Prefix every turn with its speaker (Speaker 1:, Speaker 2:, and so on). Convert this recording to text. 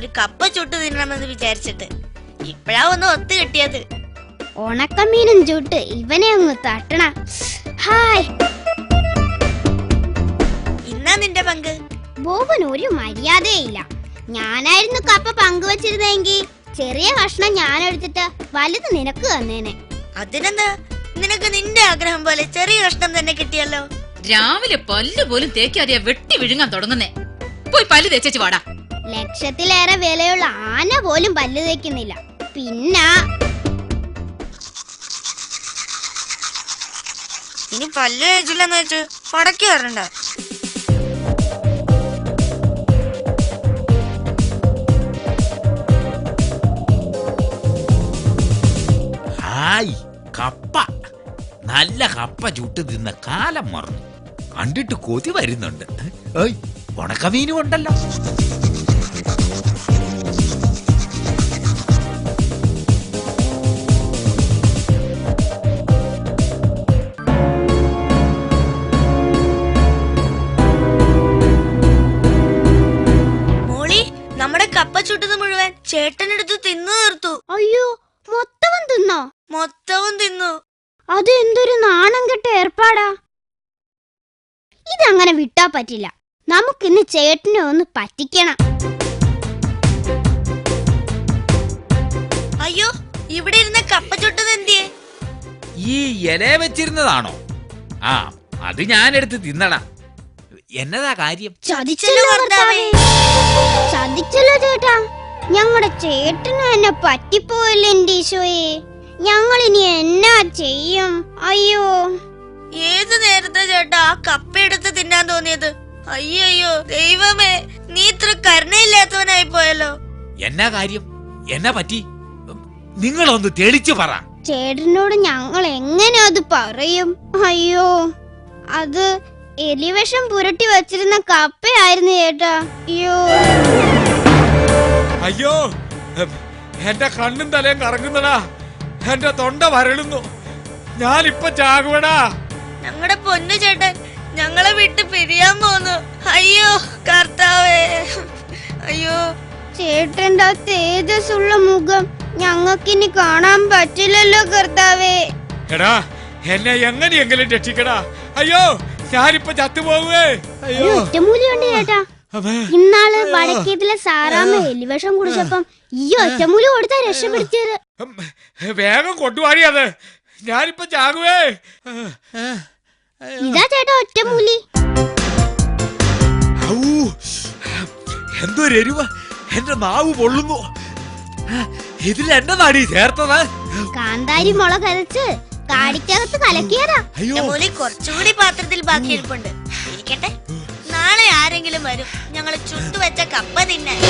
Speaker 1: ഒരു കപ്പ ചുട്ട് തിന്നണമെന്ന് വിചാരിച്ചിട്ട്. ഇപ്പഴാ ഒന്ന് ഒത്തു കിട്ടിയത്.
Speaker 2: ഉണക്കമീനും ചുട്ട് ഇവനെ അങ്ങ് തട്ടണ. ഹായ്,
Speaker 1: ഇന്നാ നിന്റെ പങ്ക്.
Speaker 2: ബോബൻ ഒരു മര്യാദയില്ല. ഞാനായിരുന്നു കപ്പ പങ്കുവച്ചിരുന്നെങ്കിൽ ചെറിയ കഷ്ണം ഞാൻ എടുത്തിട്ട് വലുത് നിനക്ക് തന്നേനെ.
Speaker 1: അതിനെന്താ, നിനക്ക് നിന്റെ ആഗ്രഹം പോലെ ചെറിയ കഷ്ണം തന്നെ കിട്ടിയല്ലോ.
Speaker 3: രാവിലെ പല്ല് പോലും തേക്കാതെയാ വെട്ടി വിഴുങ്ങാൻ തുടങ്ങുന്നേ. പോയി പല്ല് തേച്ചു വാടാ.
Speaker 2: ലക്ഷത്തിലേറെ വിലയുള്ള ആന പോലും പല്ല് തേക്കുന്നില്ല. പിന്നെ
Speaker 1: ഇനി പല്ല് തേച്ചില്ലെന്ന് വെച്ച് പടക്കി വരണ്ട.
Speaker 4: ഹായ്, കപ്പ. നല്ല കപ്പ ചുട്ട് തിന്ന കാലം മറന്നു. കണ്ടിട്ട് കൊതി വരുന്നുണ്ട്. ഉണക്കമീനും ഉണ്ടല്ലോ.
Speaker 1: മോളി, നമ്മുടെ കപ്പ ചുട്ടത് മുഴുവൻ ചേട്ടനെടുത്ത് തിന്നു തീർത്തു.
Speaker 2: അയ്യോ, മൊത്തവും തിന്നോ?
Speaker 1: മൊത്തവും തിന്നു.
Speaker 2: അത് എന്തൊരു നാണം കെട്ട ഏർപ്പാടാ. ഇതങ്ങനെ വിട്ടാ പറ്റില്ല. നമുക്കിന്ന് ചേട്ടനെ ഒന്ന് പറ്റിക്കണം.
Speaker 1: അയ്യോ, ഇവിടെ ഇരുന്ന കപ്പ ചുട്ടത് എന്തിയെ?
Speaker 4: ഈ ഇല വെച്ചിരുന്നതാണോ? ആ, അത് ഞാനെടുത്ത് തിന്നടാ. എന്നതാ കാര്യം?
Speaker 2: ചതിച്ചല്ലോ ഭർത്താവേ. ചതിച്ചല്ലോ ചേട്ടാ. ഞങ്ങളുടെ ചേട്ടന് എന്നെ പറ്റിപ്പോയല്ലോ എന്റെ ഈശോയെ. ഞങ്ങൾ ഇനി എന്നാ ചെയ്യും? അയ്യോ,
Speaker 1: ഏത് നേരത്തെ ചേട്ടാ ആ കപ്പ എടുത്ത് തിന്നാൻ തോന്നിയത്? അയ്യോ ദൈവമേ, നീ ഇത്ര കരുണയില്ലാത്തവനായി പോയല്ലോ.
Speaker 4: എന്നാ കാര്യം? എന്നാ പറ്റി? നിങ്ങളൊന്ന് തെളിച്ചു പറ.
Speaker 2: ചേട്ടനോട് ഞങ്ങൾ എങ്ങനെ അത് പറയും? അയ്യോ, അത് എലിവിഷം പുരട്ടി വച്ചിരുന്ന കപ്പയായിരുന്നു ചേട്ടാ. അയ്യോ
Speaker 5: അയ്യോ, എന്റെ കണ്ണും തലയും കറങ്ങുന്നടാ. എന്റെ തൊണ്ട വരളുന്നു. ഞാനിപ്പൊ ചാകുവടാ.
Speaker 1: ഞങ്ങളുടെ പൊന്നു ചേട്ടൻ ഞങ്ങളെ വിട്ട് പിരിയാൻ പോന്നു. അയ്യോ കർത്താവേ, അയ്യോ.
Speaker 2: ചേട്ടന്റെ ആ തേജസ്സുള്ള മുഖം ഞങ്ങൾക്കിനി കാണാൻ പറ്റില്ലല്ലോ കർത്താവേ.
Speaker 5: എടാ, എന്നെ എങ്ങനെയെങ്കിലും രക്ഷിക്കടാ. അയ്യോ, ഞാനിപ്പൊ ചത്തുപോകുവേ. അയ്യോ,
Speaker 2: ഒറ്റമൂലിയുണ്ട് ചേട്ടാ. ഇന്നാള് വടക്കേതിലെ സാറാമ്മ എലിവിഷം കുടിച്ചപ്പം ഈ ഒറ്റമൂലി കൊടുത്താ രക്ഷപ്പെടുത്തിയത്.
Speaker 5: വേഗം കൊണ്ടുപോയി അത്. ഞാനിപ്പൊ ചാകുവേ.
Speaker 2: ഇതാ ചേട്ടാ ഒറ്റമൂലി.
Speaker 4: എന്തൊരു എരിവ, എന്റെ നാവ് പൊള്ളുന്നു. ഇതിൽ എന്റെ നാടി ചേർത്തത്
Speaker 2: കാന്താരി മുളക് അരച്ച് കാടിക്കകത്ത് കലക്കിയതാ.
Speaker 1: മൂലി കുറച്ചുകൂടി പാത്രത്തിൽ ബാക്കി ഇരിപ്പുണ്ട്. ഇരിക്കട്ടെ, നാളെ ആരെങ്കിലും വരും ഞങ്ങൾ ചുട്ടുവെച്ച കപ്പ തിന്നാൻ.